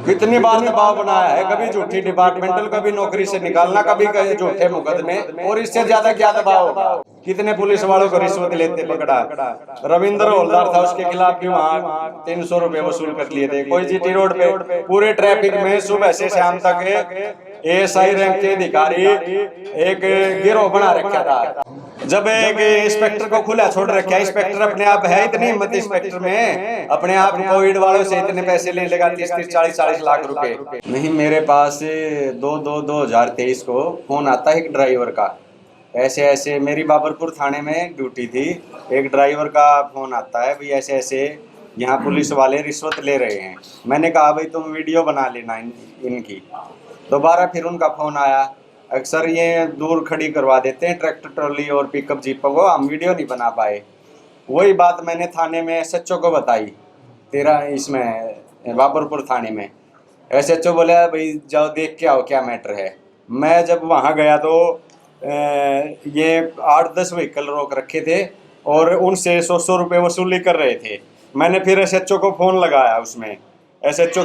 कितनी बार दबाव बनाया है, कभी झूठी डिपार्टमेंटल, कभी नौकरी से निकालना, कभी झूठे मुकदमे, और इससे ज्यादा क्या दबाव होगा। कितने पुलिस वालों को रिश्वत लेते पकड़ा। रविंद्र हवलदार था, उसके खिलाफ भी वहाँ 300 रुपए वसूल कर लिए थे। कोई जीटी रोड पे पूरे ट्रैफिक में सुबह से शाम तक एएसआई रैंक के अधिकारी एक गिरोह बना रखा था। जब एक इंस्पेक्टर को खुला छोड़ रखा है, इंस्पेक्टर अपने आप है इतनी हिम्मत इंस्पेक्टर में, अपने आप कोविड वालों से इतने पैसे ले लेगा, 30-30, 40-40 लाख रुपए। नहीं, मेरे पास 2023 को फोन आता है एक ड्राइवर का, ऐसे ऐसे मेरी बाबरपुर थाने में ड्यूटी थी, एक ड्राइवर का फोन आता है, भाई ऐसे ऐसे यहाँ पुलिस वाले रिश्वत ले रहे हैं। मैंने कहा भाई तुम वीडियो बना लेना इनकी। दोबारा फिर उनका फोन आया, अक्सर ये दूर खड़ी करवा देते हैं ट्रैक्टर ट्रॉली और पिकअप जीपों को, हम वीडियो नहीं बना पाए। वही बात मैंने थाने में एसएचओ को बताई, तेरा इसमें बाबरपुर थाने में। एसएचओ बोला भाई जाओ देख के आओ क्या मैटर है। मैं जब वहाँ गया तो ये 8-10 व्हीकल रोक रखे थे और उनसे 100 रुपये वसूली कर रहे थे। मैंने फिर एसएचओ को फ़ोन लगाया, उसमें एसएचओ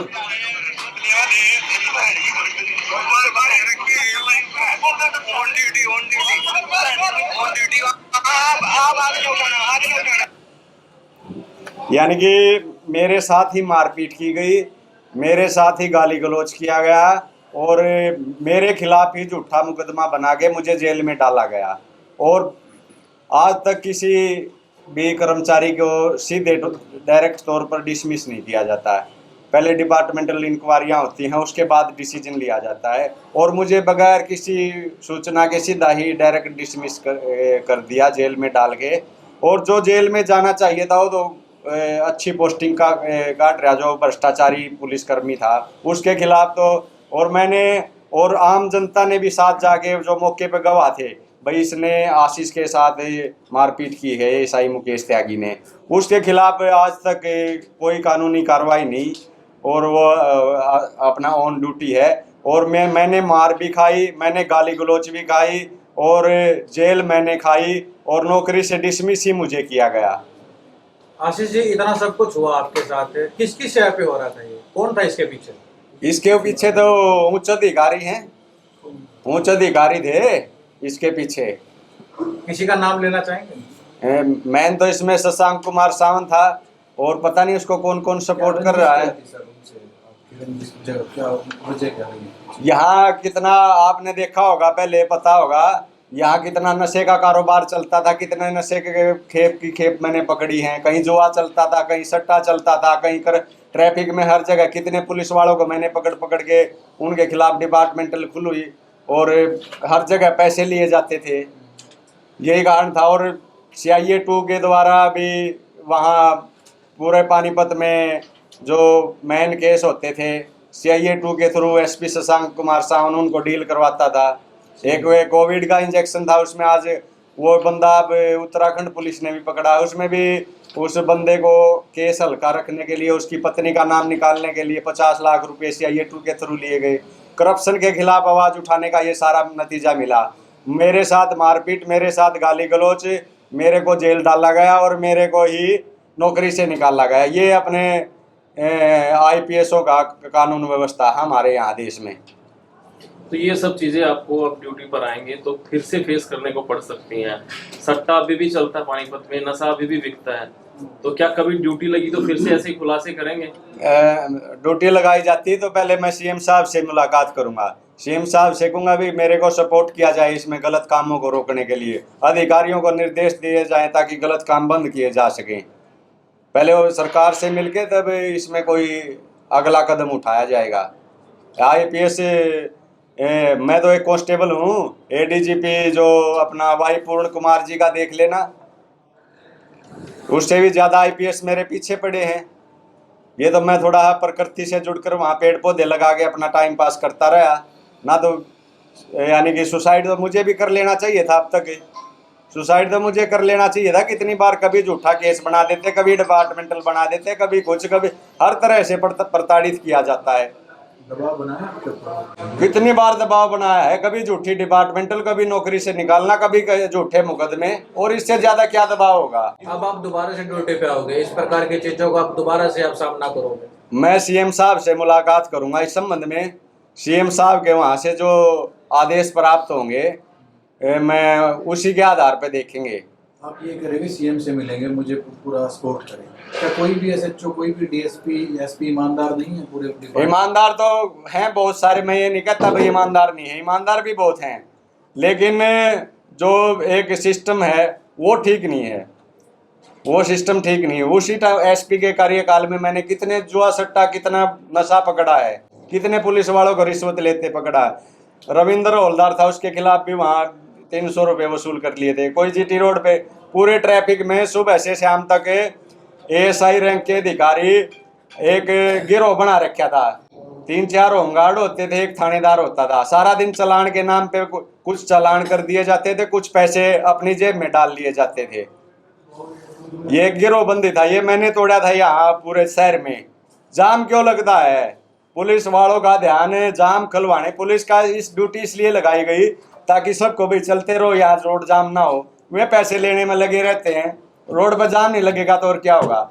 यानी कि मेरे साथ ही मारपीट की गई, मेरे साथ ही गाली गलौज किया गया और मेरे खिलाफ ही झूठा मुकदमा बना के मुझे जेल में डाला गया। और आज तक किसी भी कर्मचारी को सीधे डायरेक्ट तौर पर डिसमिस नहीं किया जाता है। पहले डिपार्टमेंटल इंक्वायरियाँ होती हैं, उसके बाद डिसीजन लिया जाता है, और मुझे बगैर किसी सूचना के सीधा ही डायरेक्ट डिसमिस कर दिया जेल में डाल के। और जो जेल में जाना चाहिए था वो तो अच्छी पोस्टिंग का काट रहा, जो भ्रष्टाचारी पुलिसकर्मी था उसके खिलाफ तो, और मैंने और आम जनता ने भी साथ जाके जो मौके पे गवाह थे, भाई इसने आशीष के साथ मारपीट की है एएसआई मुकेश त्यागी ने, उसके खिलाफ आज तक कोई कानूनी कार्रवाई नहीं, और वो अपना ऑन ड्यूटी है। और मैंने मार भी खाई, मैंने गाली गलौज भी खाई, और जेल मैंने खाई, और नौकरी से डिसमिस ही मुझे किया गया। आशीष जी, इतना सब कुछ हुआ आपके साथ, किस किस शय पे हो रहा था, ये कौन था इसके पीछे? इसके पीछे तो उच्च अधिकारी हैं, उच्च अधिकारी थे इसके पीछे। किसी का नाम लेना चाहेंगे? मैं तो इसमें शशांक कुमार सावंत था, और पता नहीं उसको कौन कौन सपोर्ट कर रहा है। यहाँ कितना आपने देखा होगा, पहले पता होगा यहाँ कितना नशे का कारोबार चलता था, कितने नशे के खेप की खेप मैंने पकड़ी हैं। कहीं जुआ चलता था, कहीं सट्टा चलता था, कहीं ट्रैफिक में हर जगह कितने पुलिस वालों को मैंने पकड़ पकड़ के उनके खिलाफ डिपार्टमेंटल खुली, और हर जगह पैसे लिए जाते थे, यही कारण था। और CIA 2 के द्वारा भी वहाँ पूरे पानीपत में जो मेन केस होते थे, CIA 2 के थ्रू SP शशांक कुमार सावंत उनको डील करवाता था। एक वे कोविड का इंजेक्शन था, उसमें आज वो बंदा अब उत्तराखंड पुलिस ने भी पकड़ा, उसमें भी उस बंदे को केस हल्का रखने के लिए उसकी पत्नी का नाम निकालने के लिए 50 लाख रुपए CIA 2 के थ्रू लिए गए। करप्शन के खिलाफ आवाज़ उठाने का ये सारा नतीजा मिला। मेरे साथ मारपीट, मेरे साथ गाली गलौज, मेरे को जेल डाला गया और मेरे को ही नौकरी से निकाला गया। ये अपने IPSओ का कानून व्यवस्था हमारे यहाँ देश में। तो ये सब चीजें आपको अब ड्यूटी पर आएंगे तो फिर से फेस करने को पड़ सकती हैं। सट्टा अभी भी चलता है पानीपत में, नशा अभी भी बिकता है, तो क्या कभी ड्यूटी लगी तो फिर से ऐसे ही खुलासे करेंगे? ड्यूटी लगाई जाती है तो पहले मैं CM साहब से मुलाकात करूंगा, CM साहब से कहूँगा भी मेरे को सपोर्ट किया जाए इसमें गलत कामों को रोकने के लिए, अधिकारियों को निर्देश दिए जाएं ताकि गलत काम बंद किए जा सकें। पहले वो सरकार से मिलके तब इसमें कोई अगला कदम उठाया जाएगा। IPS मैं तो एक कांस्टेबल हूँ, ADGP जो अपना वाई पूर्ण कुमार जी का देख लेना, उससे भी ज़्यादा IPS मेरे पीछे पड़े हैं। ये तो मैं थोड़ा प्रकृति से जुड़कर वहाँ पेड़ पौधे लगा के अपना टाइम पास करता रहा ना, तो यानी कि सुसाइड तो मुझे भी कर लेना चाहिए था। अब तक सुसाइड तो मुझे कर लेना चाहिए था। कितनी बार कभी झूठा केस बना देते, कभी डिपार्टमेंटल बना देते, कभी कुछ, कभी हर तरह से प्रताड़ित किया जाता है। दबाव बनाया, कितनी बार दबाव बनाया है, कभी झूठी डिपार्टमेंटल, कभी नौकरी से निकालना, कभी झूठे मुकदमे, और इससे ज्यादा क्या दबाव होगा। अब आप दोबारा से ड्यूटी पे आओगे, इस प्रकार की चीजों को आप दोबारा से आप सामना करोगे? मैं सीएम साहब से मुलाकात करूंगा इस संबंध में। सीएम साहब के वहाँ से जो आदेश प्राप्त होंगे मैं उसी के आधार पे देखेंगे। आप ये करेंगे सीएम से मिलेंगे, मुझे पूरा सपोर्ट करें। क्या कोई भी एसएचओ, कोई भी डीएसपी, एसपी ईमानदार नहीं है पूरे डिपार्टमेंट? ईमानदार तो हैं बहुत सारे, मैं ये नहीं कहता भाई ईमानदार नहीं है, ईमानदार भी बहुत हैं, लेकिन जो एक सिस्टम है वो ठीक नहीं है, वो सिस्टम ठीक नहीं है। उसी टाइम एसपी के कार्यकाल में मैंने कितने जुआ सट्टा, कितना नशा पकड़ा है, कितने पुलिस वालों को रिश्वत लेते पकड़ा है। रविंद्र हवलदार था, उसके खिलाफ भी वहाँ 300 रुपये वसूल कर लिए थे। कोई जीटी रोड पे पूरे ट्रैफिक में सुबह से शाम तक एएसआई रैंक के अधिकारी एक गिरोह बना रखा था। 3-4 होमगार्ड होते थे, एक थानेदार होता था। सारा दिन चलान के नाम पे कुछ चालान कर दिए जाते थे, कुछ पैसे अपनी जेब में डाल लिए जाते थे। ये गिरोह बंदी था, ये मैंने तोड़ा था यहाँ पूरे शहर में। जाम क्यों लगता है? पुलिस वालों का ध्यान है जाम खुलवाने। पुलिस का इस ड्यूटी इसलिए लगाई गई ताकि सबको भी चलते रहो, यहाँ रोड जाम ना हो। वे पैसे लेने में लगे रहते हैं, रोड पर जाम नहीं लगेगा तो और क्या होगा।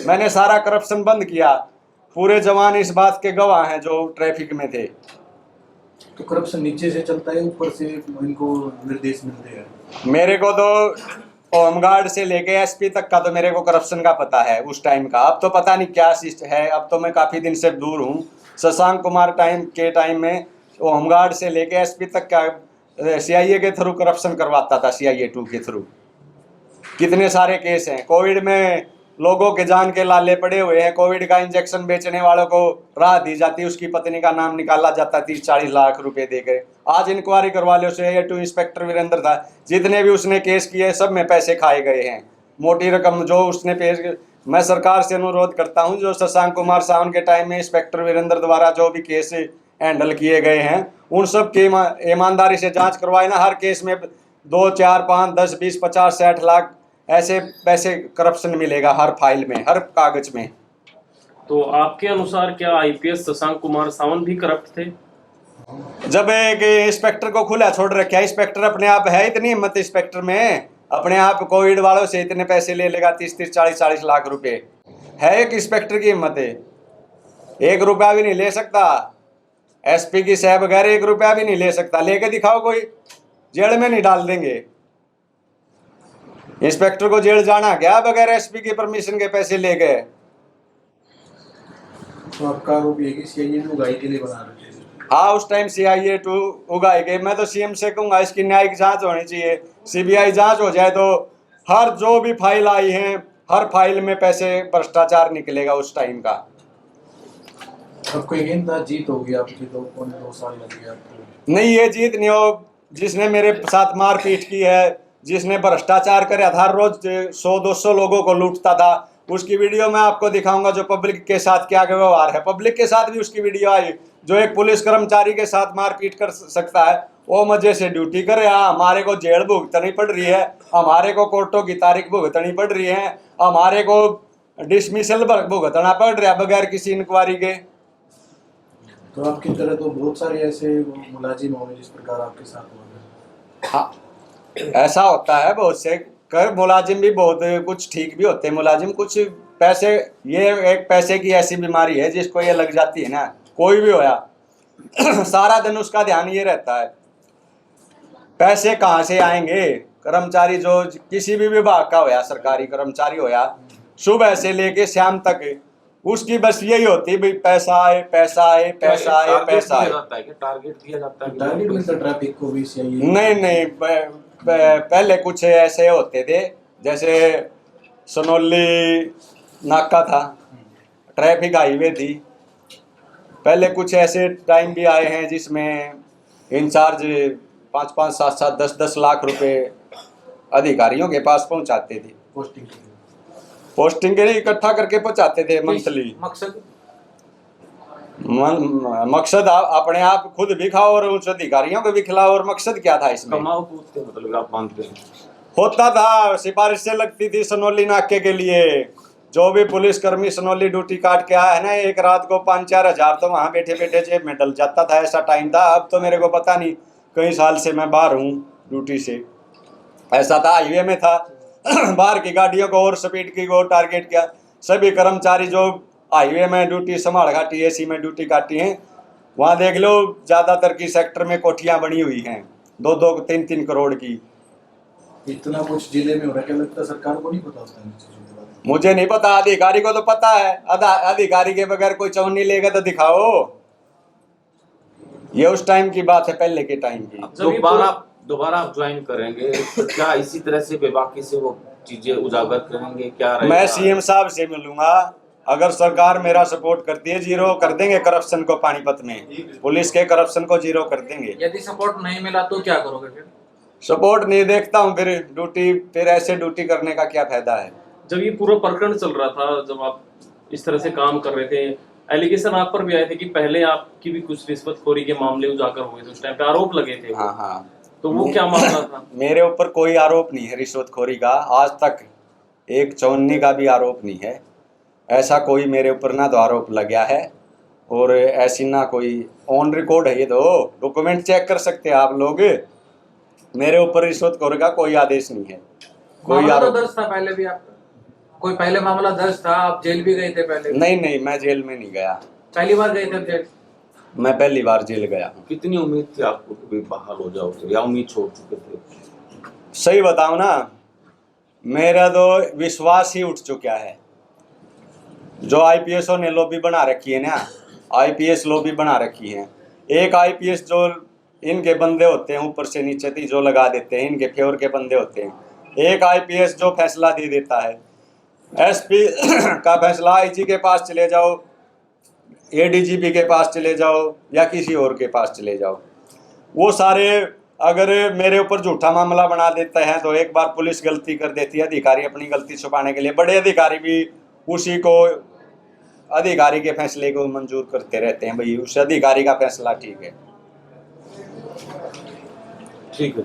मैंने सारा करप्शन बंद किया, पूरे जवान इस बात के गवाह हैं जो ट्रैफिक में थे। तो करप्शन नीचे से चलता है, ऊपर से इनको निर्देश मिलते हैं? मेरे को तो होमगार्ड से लेके एसपी तक का तो मेरे को करप्शन का पता है उस टाइम का। अब तो पता नहीं क्या सिस्टम है, अब तो मैं काफ़ी दिन से दूर हूँ। शशांक कुमार टाइम में होमगार्ड से लेके एसपी तक का सीआईए के थ्रू करप्शन करवाता था, सीआईए 2 के थ्रू। कितने सारे केस हैं। कोविड में लोगों के जान के लाले पड़े हुए हैं। कोविड का इंजेक्शन बेचने वालों को राह दी जाती, उसकी पत्नी का नाम निकाला जाता 30-40 लाख रुपए देकर। आज इंक्वायरी करवा लो, सीआईए 2 इंस्पेक्टर वीरेंद्र था, जितने भी उसने केस किए सब में पैसे खाए गए हैं। मोटी रकम जो उसने पेश। मैं सरकार से अनुरोध करता हूं, जो शशांक कुमार सावन के टाइम में इंस्पेक्टर वीरेंद्र द्वारा जो भी केस हैंडल किए गए हैं उन सब की ईमानदारी से जांच करवाए ना। हर केस में 2, 4, 5, 10, 20, 50, 60 लाख ऐसे पैसे करप्शन मिलेगा हर फाइल में, हर कागज में। तो आपके अनुसार क्या आईपीएस शशांक कुमार सावन भी करप्ट थे? जब एक इंस्पेक्टर को खुला छोड़ रखा है, इंस्पेक्टर अपने आप है इतनी हिम्मत इंस्पेक्टर में, अपने आप कोविड वालों से इतने पैसे ले लेगा 30-30, 40-40 लाख रुपए है एक इंस्पेक्टर की हिम्मत है। 1 रुपया भी नहीं ले सकता। एसपी की सह बगैर 1 रुपया भी नहीं ले सकता। लेके दिखाओ कोई, जेल में नहीं डाल देंगे। इंस्पेक्टर को जेल जाना क्या बगैर एसपी की परमिशन के पैसे ले गए? तो आपका आरोप ये कि सीआईए ने उगाई के लिए बना रखे हैं? हाँ, उस टाइम सीआईए 2 उगाई गई। मैं तो सीएम से कहूँगा इसकी न्यायिक जांच होनी चाहिए, सीबीआई जांच हो जाए तो हर जो भी फाइल आई है हर फाइल में पैसे भ्रष्टाचार निकलेगा उस टाइम का। आपको यकीन था जीत होगी आपकी? तो 2 साल लगे आपको? नहीं, ये जीत नहीं हो। जिसने मेरे साथ मारपीट की है, जिसने भ्रष्टाचार कर हर रोज 100-200 लोगों को लूटता था, उसकी वीडियो मैं आपको दिखाऊंगा। जो पब्लिक के साथ क्या व्यवहार है, पब्लिक के साथ भी उसकी वीडियो आई। जो एक पुलिस कर्मचारी के साथ मारपीट कर सकता है वो मजे से ड्यूटी करे। हाँ, हमारे को जेल भुगतनी पड़ रही है, हमारे को कोर्टों की तारीख भुगतनी पड़ रही है, हमारे को डिसमिसल भुगतना पड़ रहा है बगैर किसी इंक्वायरी के। तो आपकी तरह तो बहुत सारे ऐसे मुलाजिम होंगे जिस प्रकार आपके साथ हुआ है। हाँ, ऐसा होता है बहुत से कर मुलाजिम भी बहुत कुछ ठीक भी होते हैं मुलाजिम, कुछ पैसे। ये एक पैसे की ऐसी बीमारी है जिसको ये लग जाती है ना, कोई भी होया सारा दिन उसका ध्यान ये रहता है पैसे कहाँ से आएंगे। कर्मचारी जो किसी भी विभाग का होया, सरकारी कर्मचारी होया, सुबह से लेके शाम तक उसकी बस यही होती है भाई पैसा आए, पैसा आए, पैसा आए, पैसा आए। टारगेट दिया जाता है? टारगेट मिलता ट्रैफिक को भी सीआईए? नहीं, पहले कुछ ऐसे होते थे, जैसे सनोली नाका था, ट्रैफिक हाईवे थी। पहले कुछ ऐसे टाइम भी आए हैं जिसमें इंचार्ज 5-5, 7-7, 10-10 लाख रुपए अधिकारियों के पास पहुंचाते थे। पोस्टिंग के लिए इकट्ठा करके पहुंचाते थे मंथली। मकसद अपने आप खुद भी खाओ और उस अधिकारियों को भी खिलाओ। और मकसद क्या था इसमें? कमाओ कूद के मतलब आप मानते हैं? होता था, सिफारिश से लगती थी सनोली नाके के लिए। जो भी पुलिसकर्मी सनोली ड्यूटी काट के आया है ना, एक रात को 5-4 हज़ार तो वहाँ बैठे बैठे जेब में डल जाता था। ऐसा टाइम था। अब तो मेरे को पता नहीं, कई साल से मैं बाहर हूँ ड्यूटी से। ऐसा था, हाईवे में था बाहर की गाड़ियों को और स्पीड की को टारगेट किया। सभी कर्मचारी जो हाईवे में ड्यूटी संभाल का टीएसी में ड्यूटी काटी है, वहाँ देख लो ज्यादातर की सेक्टर में कोठियां बनी हुई हैं 2-2 3-3 करोड़ की। इतना कुछ जिले में हो रहा है, क्या लगता है सरकार को नहीं पता होता इन चीजों के बारे में? मुझे नहीं पता, अधिकारी को तो पता है। अधिकारी के बगैर कोई चौनी लेगा तो दिखाओ। ये उस टाइम की बात है, पहले के टाइम की। दोबारा आप ज्वाइन करेंगे तो क्या इसी तरह से बेबाकी से वो चीजें उजागर करेंगे? क्या मैं रहेगा? सीएम साहब से मिलूंगा, अगर सरकार मेरा सपोर्ट करती है जीरो कर देंगे करप्शन को पानीपत में, पुलिस के करप्शन को जीरो कर देंगे। यदि सपोर्ट नहीं मिला तो क्या करोगे फिर? सपोर्ट नहीं देखता हूँ फिर ऐसे ड्यूटी करने का क्या फायदा है। जब ये पूरा प्रकरण चल रहा था, जब आप इस तरह से काम कर रहे थे, एलिगेशन आप पर भी आए थे कि पहले आपकी भी कुछ रिश्वतखोरी के मामले उजागर हुए थे, उस टाइम पे आरोप लगे थे। हाँ हाँ, तो वो क्या मामला था? मेरे ऊपर कोई आरोप नहीं है रिश्वतखोरी का, आज तक एक चौनी का भी आरोप नहीं है। ऐसा कोई मेरे ऊपर ना तो आरोप लगा है और ऐसी ना कोई ऑन रिकॉर्ड है, ये तो डॉक्यूमेंट चेक कर सकते हैं आप लोग। मेरे ऊपर रिश्वतखोरी का कोई आदेश नहीं है, कोई मामला तो आरोप दर्ज था पहले भी आपका? कोई पहले मामला दर्ज था, आप जेल भी गए थे पहले? नहीं, मैं जेल में नहीं गया, पहली बार गए थे जेल? मैं पहली बार जेल गया हूँ। कितनी उम्मीद थी आपको कि भाई बहाल हो जाओगे या उम्मीद छोड़ चुके थे? सही बताऊं ना, मेरा तो विश्वास ही उठ चुका है। जो आईपीएसओ ने लॉबी बना रखी है ना, आईपीएस लॉबी बना रखी है। एक आईपीएस जो इनके बंदे होते हैं, ऊपर से नीचे तक जो लगा देते हैं, इनके फेवर के बंदे होते हैं। एक आईपीएस जो फैसला दे देता है, एसपी का फैसला आईजी के पास चले जाओ, एडीजीपी के पास चले जाओ या किसी और के पास चले जाओ, वो सारे अगर मेरे ऊपर झूठा मामला बना देते हैं तो एक बार पुलिस गलती कर देती है, अधिकारी अपनी गलती छुपाने के लिए, बड़े अधिकारी भी उसी को अधिकारी के फैसले को मंजूर करते रहते हैं, भाई उस अधिकारी का फैसला ठीक है। ठीक है।